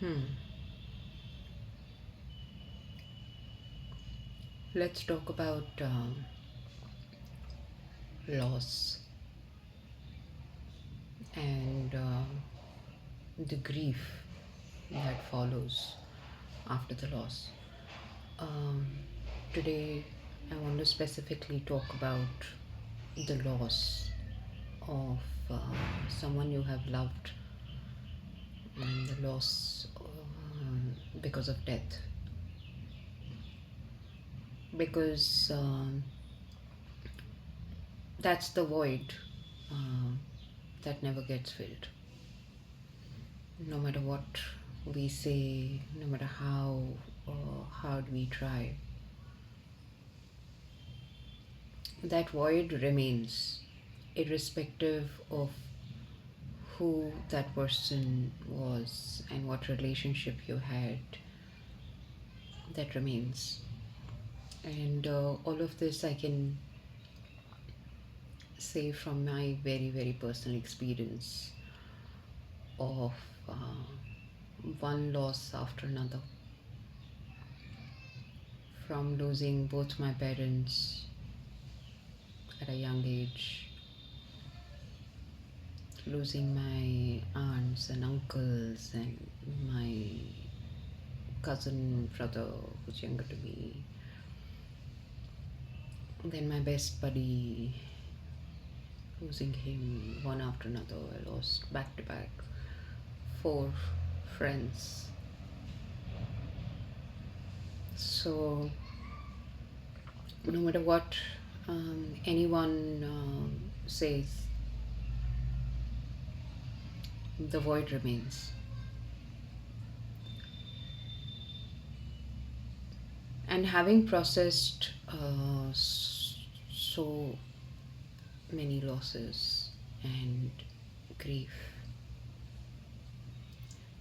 Hmm. Let's talk about loss and the grief that follows after the loss. Um, Today, I want to specifically talk about the loss of someone you have loved and the loss because of death. Because that's the void um, that never gets filled. No matter what we say, no matter how hard we try, that void remains, irrespective of who that person was and what relationship you had, that remains. And all of this I can say from my very, very personal experience of one loss after another. From losing both my parents at a young age, losing my aunts and uncles and my cousin brother who's younger to me, then my best buddy, losing him one after another. I lost back to back four friends. So no matter what anyone says, the void remains. And having processed so many losses and grief,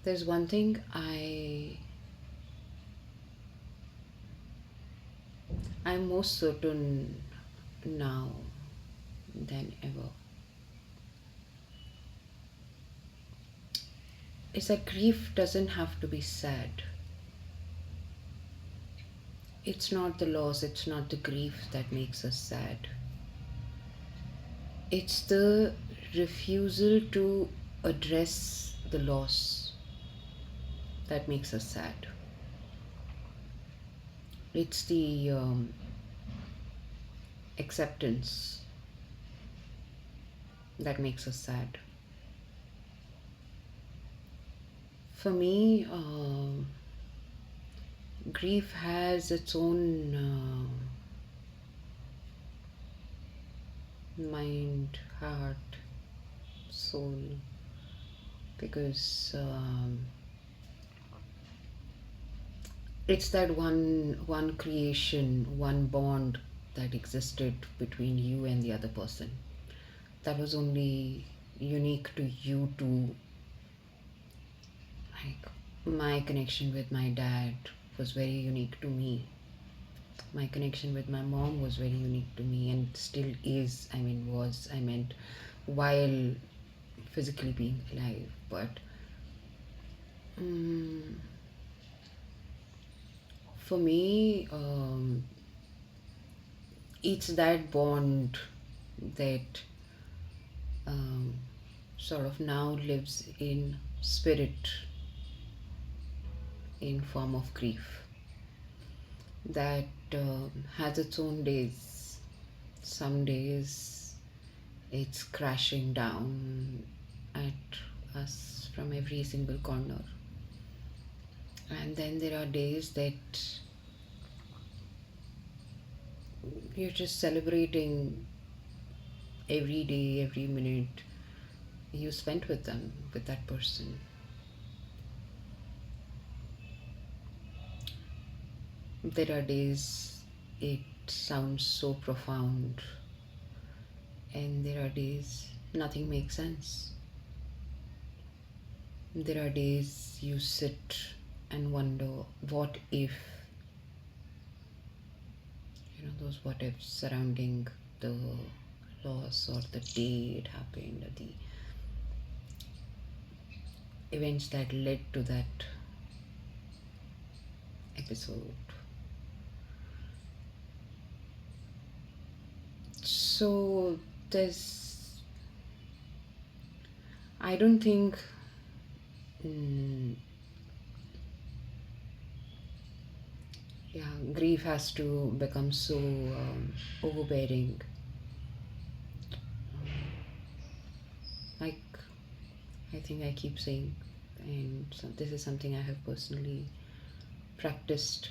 there's one thing I'm most certain now than ever, is that grief doesn't have to be sad. It's not the loss, it's not the grief that makes us sad. It's the refusal to address the loss that makes us sad. It's the acceptance that makes us sad. For me, grief has its own mind, heart, soul, because it's that one creation, one bond that existed between you and the other person. That was only unique to you two. Like my connection with my dad was very unique to me. My connection with my mom was very unique to me and still is. I mean, was, I meant, while physically being alive. But um, for me, it's that bond that um, sort of now lives in spirit in form of grief that has its own days. Some days it's crashing down at us from every single corner, and then there are days that you're just celebrating every day, every minute you spent with them, with that person. There are days it sounds so profound, and there are days nothing makes sense. There are days you sit and wonder, what if, those what ifs surrounding the loss or the day it happened, or the events that led to that episode. So, there's, I don't think, mm, yeah, grief has to become so overbearing. Like, I think I keep saying, and so this is something I have personally practiced,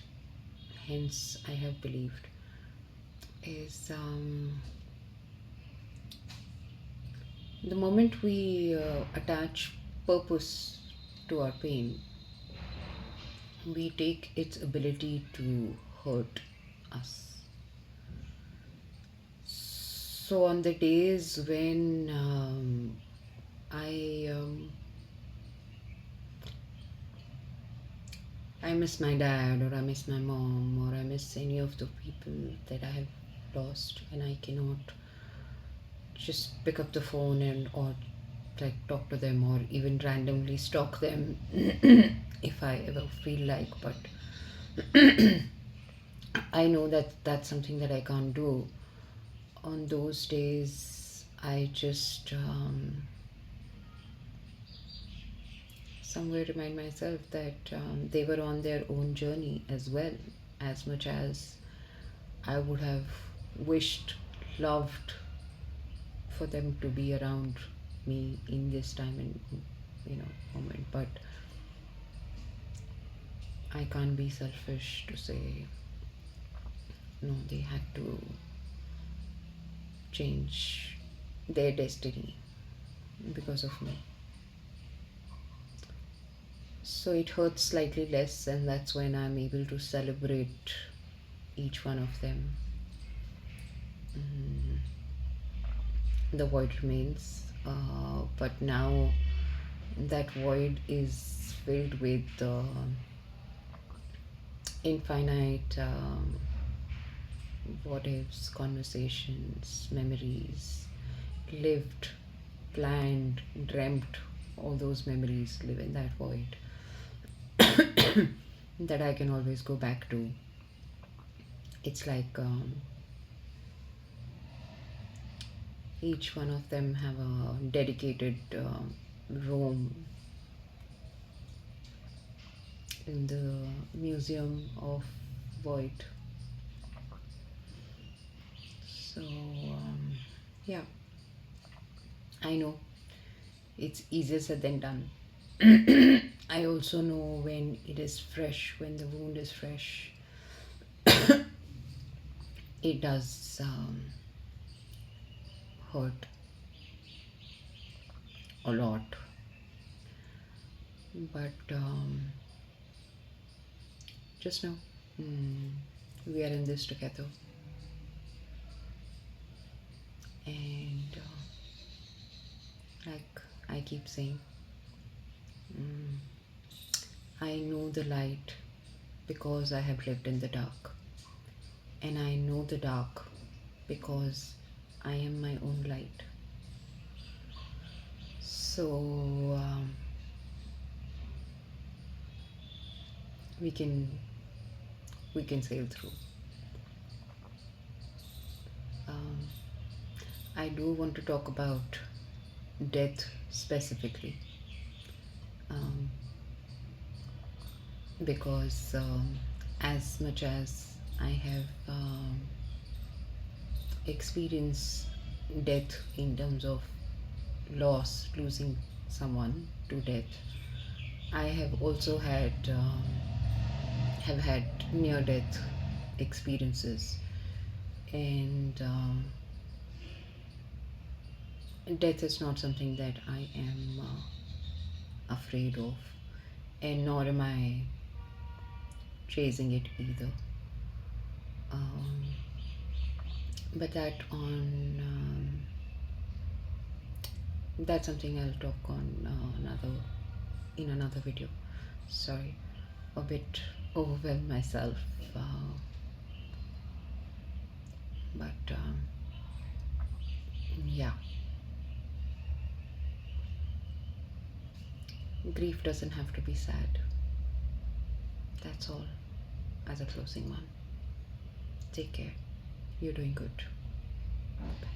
hence I have believed, is the moment we attach purpose to our pain, we take its ability to hurt us. So, on the days when I I miss my dad, or I miss my mom, or I miss any of the people that I have lost, and I cannot just pick up the phone and or like talk to them or even randomly stalk them if I ever feel like, but I know that that's something that I can't do. On those days, I just somewhere remind myself that they were on their own journey as well, as much as I would have wished, loved for them to be around me in this time and moment. But I can't be selfish to say no, they had to change their destiny because of me. So it hurts slightly less, and that's when I'm able to celebrate each one of them. Mm, the void remains, but now that void is filled with infinite what ifs, conversations, memories, lived, planned, dreamt. All those memories live in that void that I can always go back to. It's like each one of them have a dedicated room in the Museum of Void. So, yeah, I know it's easier said than done. I also know when it is fresh, when the wound is fresh, it does hurt a lot. But just know mm, we are in this together. And like I keep saying, mm, I know the light because I have lived in the dark. And I know the dark because I am my own light. So we can sail through. Um, I do want to talk about death specifically, um, because as much as I have experienced death in terms of loss, losing someone to death, I have also have had near death experiences, and death is not something that I am afraid of, and nor am I chasing it either. Um, but that's something I'll talk on another in another video. Sorry, a bit overwhelmed myself, but yeah, grief doesn't have to be sad. That's all. as a closing one. Take care. You're doing good. Bye.